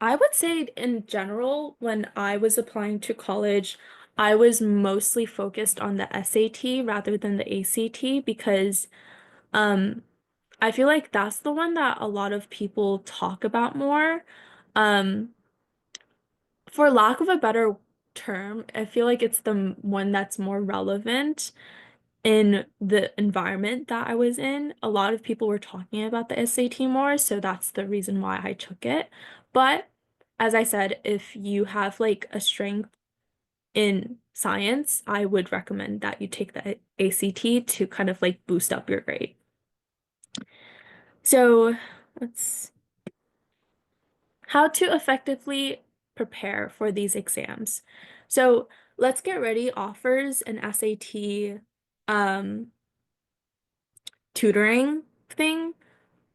I would say in general, when I was applying to college, I was mostly focused on the SAT rather than the ACT because um I feel like that's the one that a lot of people talk about more. Um, for lack of a better term, I feel like it's the one that's more relevant. in the environment that I was in, a lot of people were talking about the SAT more, so that's the reason why I took it. But as I said, if you have like a strength in science, I would recommend that you take the ACT to kind of like boost up your grade. So let's how to effectively prepare for these exams. So Let's Get Ready offers an SAT tutoring thing,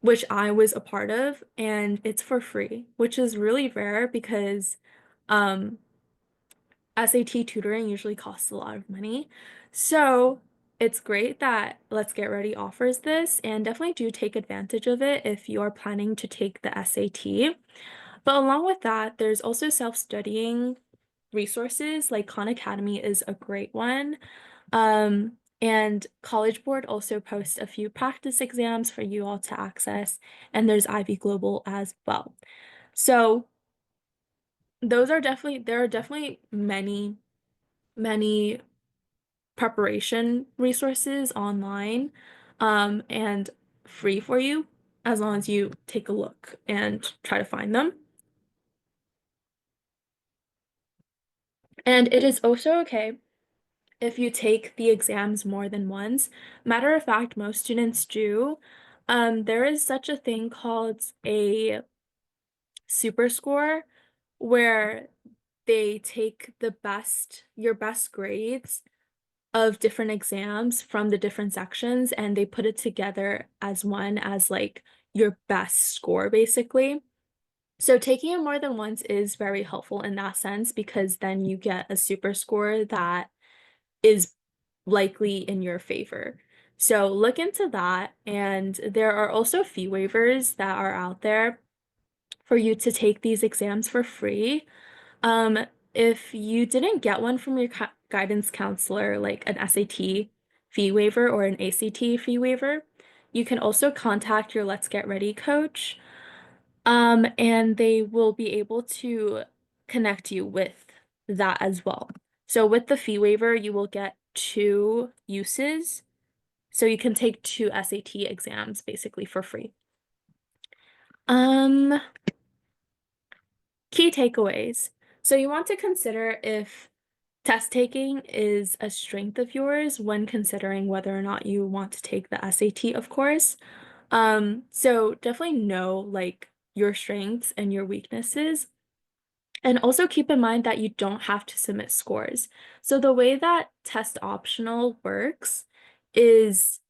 which I was a part of, and it's for free, which is really rare because um, SAT tutoring usually costs a lot of money. So it's great that Let's Get Ready offers this, and definitely do take advantage of it if you are planning to take the SAT. But along with that, there's also self-studying resources, like Khan Academy is a great one. And College Board also posts a few practice exams for you all to access, and there's Ivy Global as well. So there are definitely many preparation resources online, and free for you as long as you take a look and try to find them. And it is also okay if you take the exams more than once. Matter of fact, most students do. There is such a thing called a super score where they take your best grades of different exams from the different sections and they put it together as one as like your best score basically. So taking it more than once is very helpful in that sense because then you get a super score that is likely in your favor. So look into that. And there are also fee waivers that are out there for you to take these exams for free. Um, if you didn't get one from your guidance counselor, like an SAT fee waiver or an ACT fee waiver, you can also contact your Let's Get Ready coach. And they will be able to connect you with that as well. So with the fee waiver, you will get two uses. So you can take two SAT exams basically for free. Um, Key takeaways. So you want to consider if test taking is a strength of yours when considering whether or not you want to take the SAT, of course. So definitely know like your strengths and your weaknesses. And also keep in mind that you don't have to submit scores. So the way that test optional works is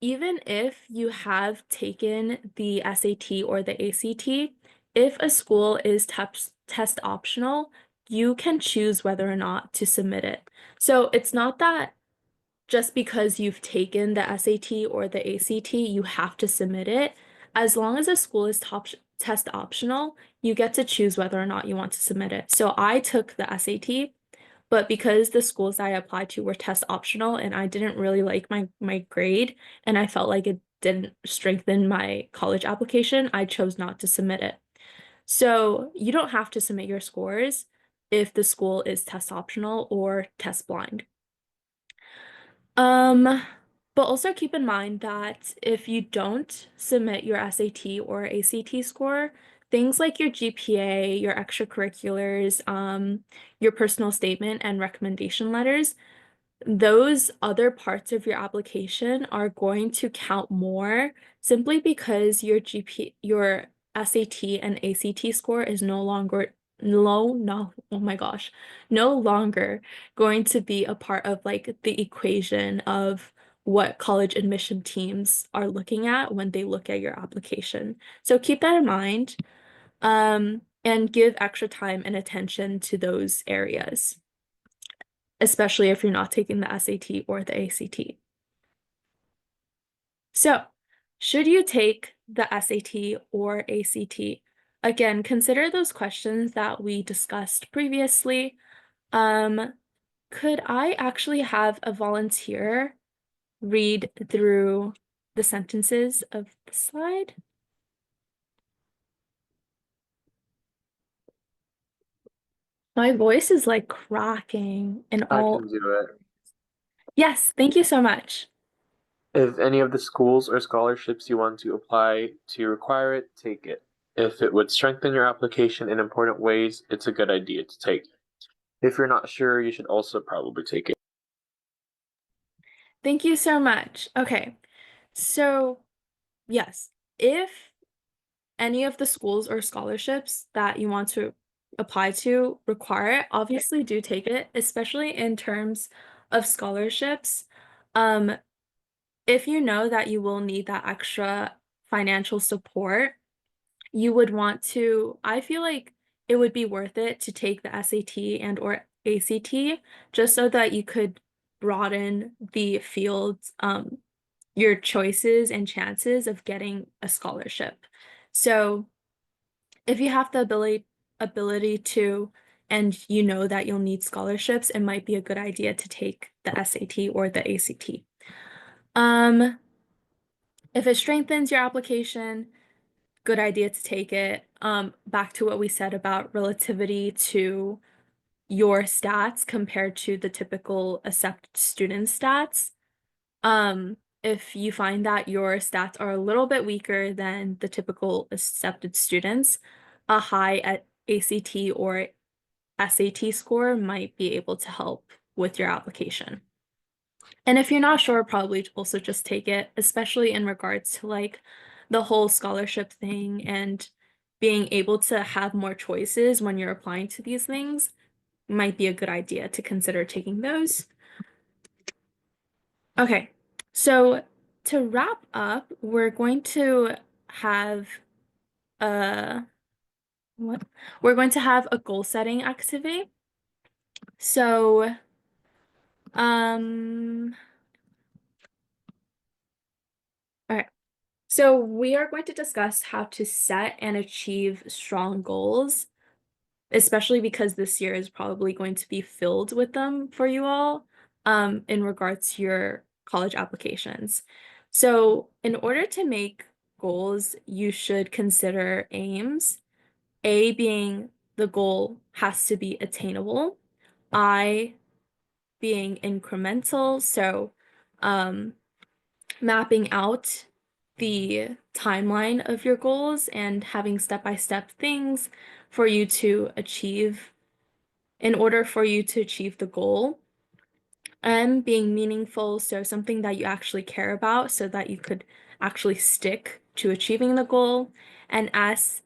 even if you have taken the SAT or the ACT, if a school is test optional, you can choose whether or not to submit it. So it's not that just because you've taken the SAT or the ACT, you have to submit it. As long as a school is test optional, you get to choose whether or not you want to submit it. So I took the SAT, but because the schools I applied to were test optional and I didn't really like my grade and I felt like it didn't strengthen my college application, I chose not to submit it. So you don't have to submit your scores if the school is test optional or test blind. Um, but also keep in mind that if you don't submit your SAT or ACT score, things like your GPA, your extracurriculars, your personal statement and recommendation letters, those other parts of your application are going to count more simply because your SAT and ACT score is oh my gosh, no longer going to be a part of like the equation of what college admission teams are looking at when they look at your application. So keep that in mind, and give extra time and attention to those areas, especially if you're not taking the SAT or the ACT. So, should you take the SAT or ACT? Again, consider those questions that we discussed previously. Could I actually have a volunteer read through the sentences of the slide? My voice is like cracking and I all. can do it. Yes, thank you so much. If any of the schools or scholarships you want to apply to require it, take it. If it would strengthen your application in important ways, it's a good idea to take. If you're not sure, you should also probably take it. Thank you so much. Okay, so yes, if any of the schools or scholarships that you want to apply to require it, obviously do take it, especially in terms of scholarships. Um, if you know that you will need that extra financial support, you would want to, I feel like it would be worth it to take the SAT and or ACT just so that you could broaden the fields, your choices and chances of getting a scholarship. So if you have the ability to and you know that you'll need scholarships, it might be a good idea to take the SAT or the ACT. Um, if it strengthens your application, good idea to take it. Back to what we said about relativity to your stats compared to the typical accepted student stats. If you find that your stats are a little bit weaker than the typical accepted students, a high at ACT or SAT score might be able to help with your application. And if you're not sure, probably also just take it, especially in regards to like the whole scholarship thing and being able to have more choices when you're applying to these things might be a good idea to consider taking those. Okay, so to wrap up, we're going to have a what? We're going to have a goal setting activity. So, um, all right. So we are going to discuss how to set and achieve strong goals, especially because this year is probably going to be filled with them for you all, in regards to your college applications. So in order to make goals, you should consider aims. A being the goal has to be attainable. I being incremental. So, um, mapping out the timeline of your goals and having step-by-step things for you to achieve in order for you to achieve the goal. M being meaningful, so something that you actually care about so that you could actually stick to achieving the goal. And S,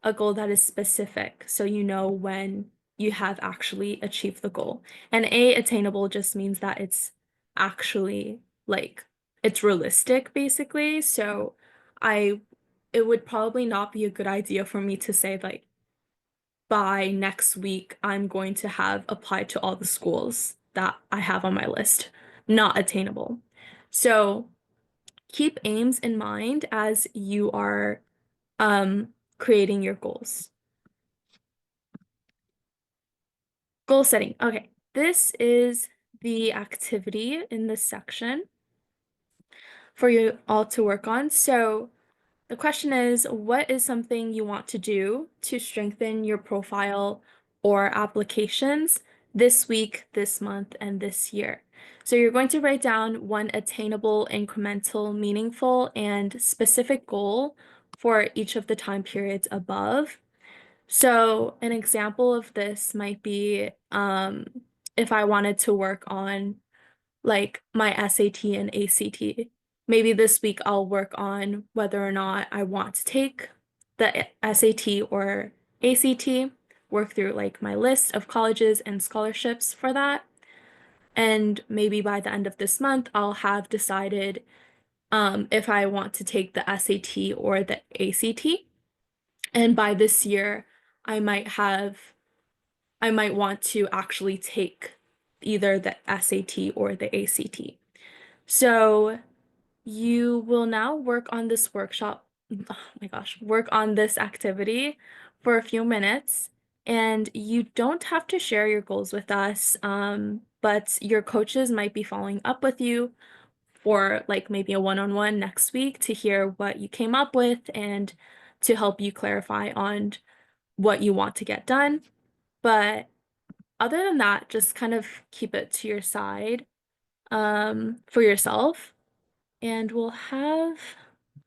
a goal that is specific, so you know when you have actually achieved the goal. And A, attainable just means that it's actually like it's realistic basically. So I it would probably not be a good idea for me to say like by next week I'm going to have applied to all the schools that I have on my list. Not attainable. So keep aims in mind as you are creating your goals. Goal setting. Okay, this is the activity in this section for you all to work on. So the question is, what is something you want to do to strengthen your profile or applications this week, this month, and this year? So you're going to write down one attainable, incremental, meaningful, and specific goal for each of the time periods above. So an example of this might be if I wanted to work on like my SAT and ACT. Maybe this week I'll work on whether or not I want to take the SAT or ACT, work through like my list of colleges and scholarships for that. And maybe by the end of this month, I'll have decided if I want to take the SAT or the ACT. And by this year, I might have, I might want to actually take either the SAT or the ACT. So you will now work on this workshop, oh my gosh, work on this activity for a few minutes. And you don't have to share your goals with us, but your coaches might be following up with you for like maybe a one-on-one next week to hear what you came up with and to help you clarify on what you want to get done. But other than that, just kind of keep it to your side. for yourself. And we'll have,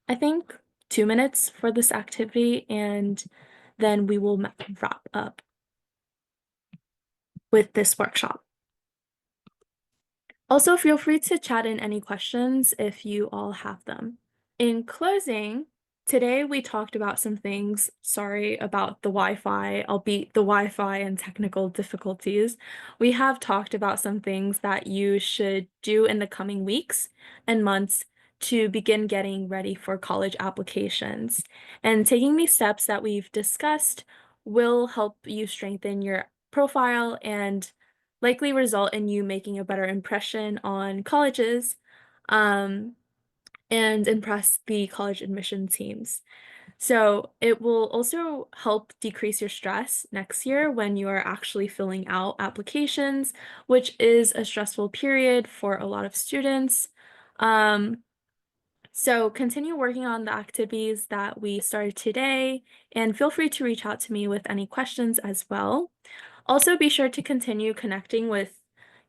I think, 2 minutes for this activity, and then we will wrap up with this workshop. Also, feel free to chat in any questions if you all have them. In closing, today we talked about some things, sorry about the Wi-Fi, albeit the Wi-Fi and technical difficulties. We have talked about some things that you should do in the coming weeks and months to begin getting ready for college applications. And taking these steps that we've discussed will help you strengthen your profile and likely result in you making a better impression on colleges, and impress the college admission teams. So it will also help decrease your stress next year when you are actually filling out applications, which is a stressful period for a lot of students. So continue working on the activities that we started today, and feel free to reach out to me with any questions as well. Also, be sure to continue connecting with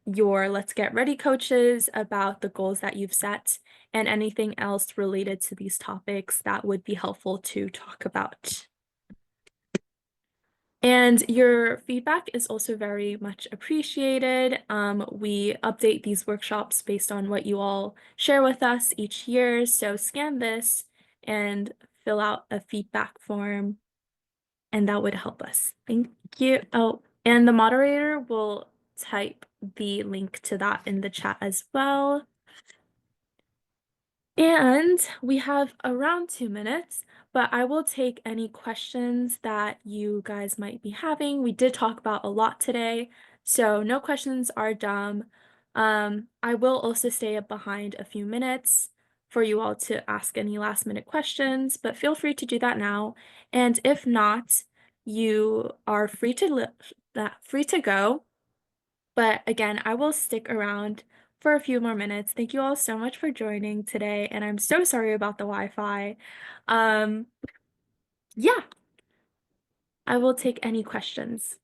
your Let's Get Ready coaches about the goals that you've set and anything else related to these topics that would be helpful to talk about. And your feedback is also very much appreciated. We update these workshops based on what you all share with us each year. So scan this and fill out a feedback form, and that would help us. Thank you. Oh, and the moderator will type the link to that in the chat as well. And we have around 2 minutes, but I will take any questions that you guys might be having. We did talk about a lot today, so no questions are dumb. I will also stay up behind a few minutes for you all to ask any last-minute questions, but feel free to do that now. And if not, you are free to go. But again, I will stick around for a few more minutes. Thank you all so much for joining today, and I'm so sorry about the Wi-Fi. Yeah, I will take any questions.